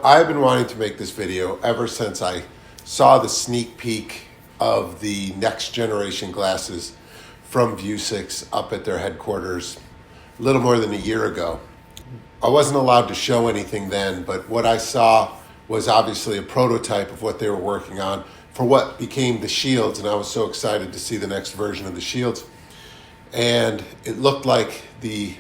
I've been wanting to make this video ever since I saw the sneak peek of the next generation glasses from VUZIX up at their headquarters a little more than a year ago. I wasn't allowed to show anything then, but what I saw was obviously a prototype of what they were working on for what became the Shields, and I was so excited to see the next version of the Shields. And it looked like the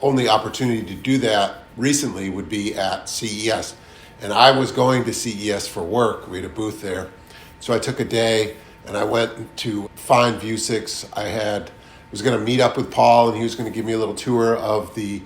only opportunity to do that recently would be at CES. And I was going to CES for work. We had a booth there. So I took a day and I went to find VUZIX. I was going to meet up with Paul, and he was going to give me a little tour of the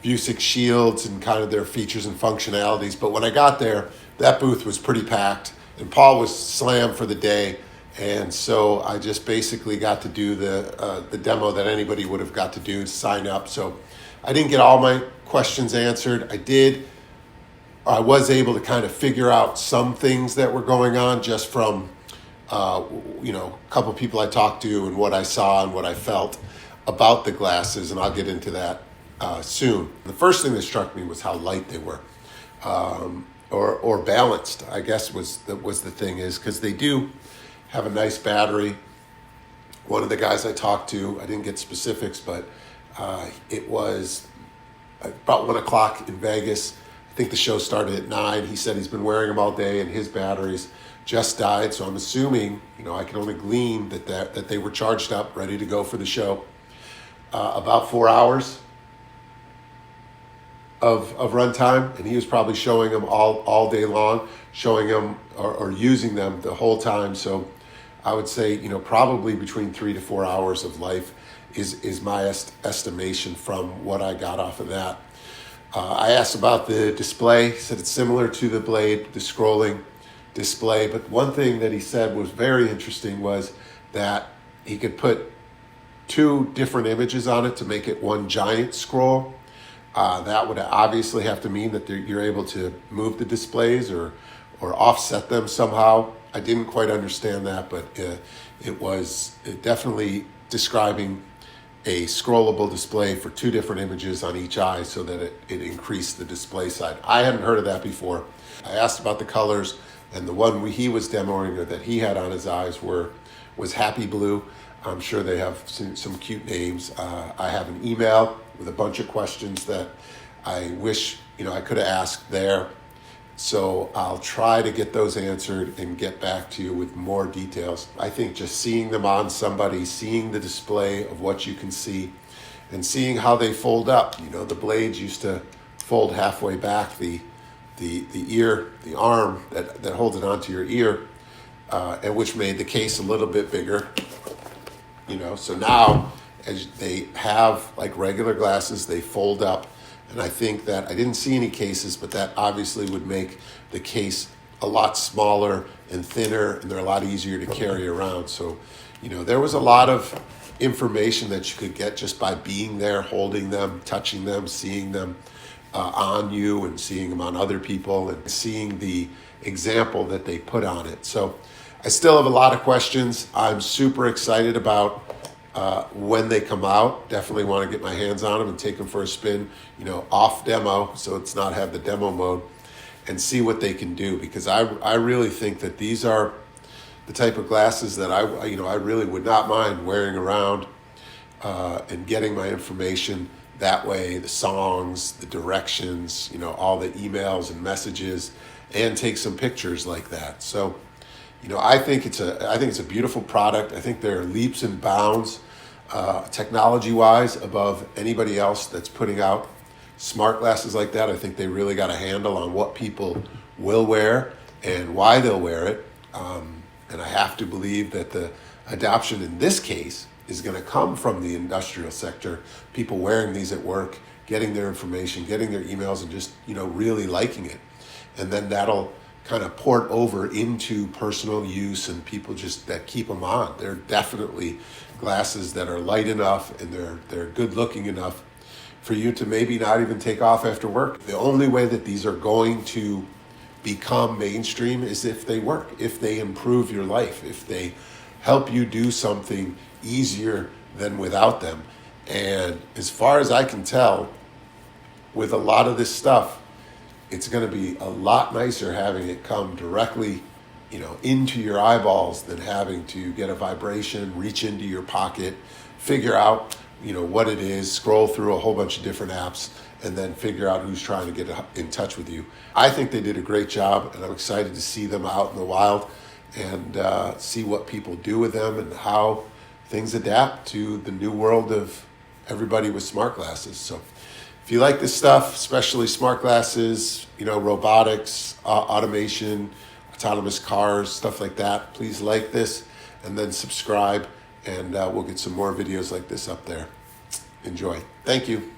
VUZIX Shields and kind of their features and functionalities. But when I got there, that booth was pretty packed and Paul was slammed for the day. And so I just basically got to do the demo that anybody would have got to do, sign up. So I didn't get all my questions answered. I was able to kind of figure out some things that were going on just from, a couple of people I talked to and what I saw and what I felt about the glasses, and I'll get into that soon. The first thing that struck me was how light they were, or balanced, I guess was the thing, is because they do have a nice battery. One of the guys I talked to, I didn't get specifics, but it was about 1 o'clock in Vegas. I think the show started at 9. He said he's been wearing them all day and his batteries just died. So I'm assuming, I can only glean that they were charged up, ready to go for the show. About 4 hours of runtime, and he was probably showing them all day long, showing them or using them the whole time. So I would say, probably between 3 to 4 hours of life is my estimation from what I got off of that. I asked about the display. He said it's similar to the Blade, the scrolling display. But one thing that he said was very interesting was that he could put 2 different images on it to make it one giant scroll. That would obviously have to mean that you're able to move the displays or offset them somehow. I didn't quite understand that, but it was definitely describing a scrollable display for 2 different images on each eye so that it increased the display side. I hadn't heard of that before. I asked about the colors, and the one he was demoing or that he had on his eyes was Happy Blue. I'm sure they have some cute names. I have an email with a bunch of questions that I wish I could have asked there. So I'll try to get those answered and get back to you with more details. I think just seeing them on somebody, seeing the display of what you can see, and seeing how they fold up. The blades used to fold halfway back, the ear, the arm that holds it onto your ear, and which made the case a little bit bigger. So now, as they have like regular glasses, they fold up. And I think that I didn't see any cases, but that obviously would make the case a lot smaller and thinner, and they're a lot easier to carry around. So, there was a lot of information that you could get just by being there, holding them, touching them, seeing them on you and seeing them on other people and seeing the example that they put on it. So I still have a lot of questions. I'm super excited about when they come out. Definitely want to get my hands on them and take them for a spin, off demo, so it's not have the demo mode, and see what they can do, because I really think that these are the type of glasses that I really would not mind wearing around and getting my information that way, the songs, the directions, all the emails and messages, and take some pictures like that. So I think it's a beautiful product. I think they're leaps and bounds technology-wise above anybody else that's putting out smart glasses like that. I think they really got a handle on what people will wear and why they'll wear it. And I have to believe that the adoption in this case is going to come from the industrial sector, people wearing these at work, getting their information, getting their emails, and just really liking it. And then that'll kind of port over into personal use and people just that keep them on. They're definitely glasses that are light enough and they're good looking enough for you to maybe not even take off after work. The only way that these are going to become mainstream is if they work, if they improve your life, if they help you do something easier than without them. And as far as I can tell, with a lot of this stuff, it's going to be a lot nicer having it come directly, into your eyeballs than having to get a vibration, reach into your pocket, figure out, what it is, scroll through a whole bunch of different apps, and then figure out who's trying to get in touch with you. I think they did a great job, and I'm excited to see them out in the wild and see what people do with them and how things adapt to the new world of everybody with smart glasses. So if you like this stuff, especially smart glasses, robotics, automation, autonomous cars, stuff like that, please like this and then subscribe, and we'll get some more videos like this up there. Enjoy. Thank you.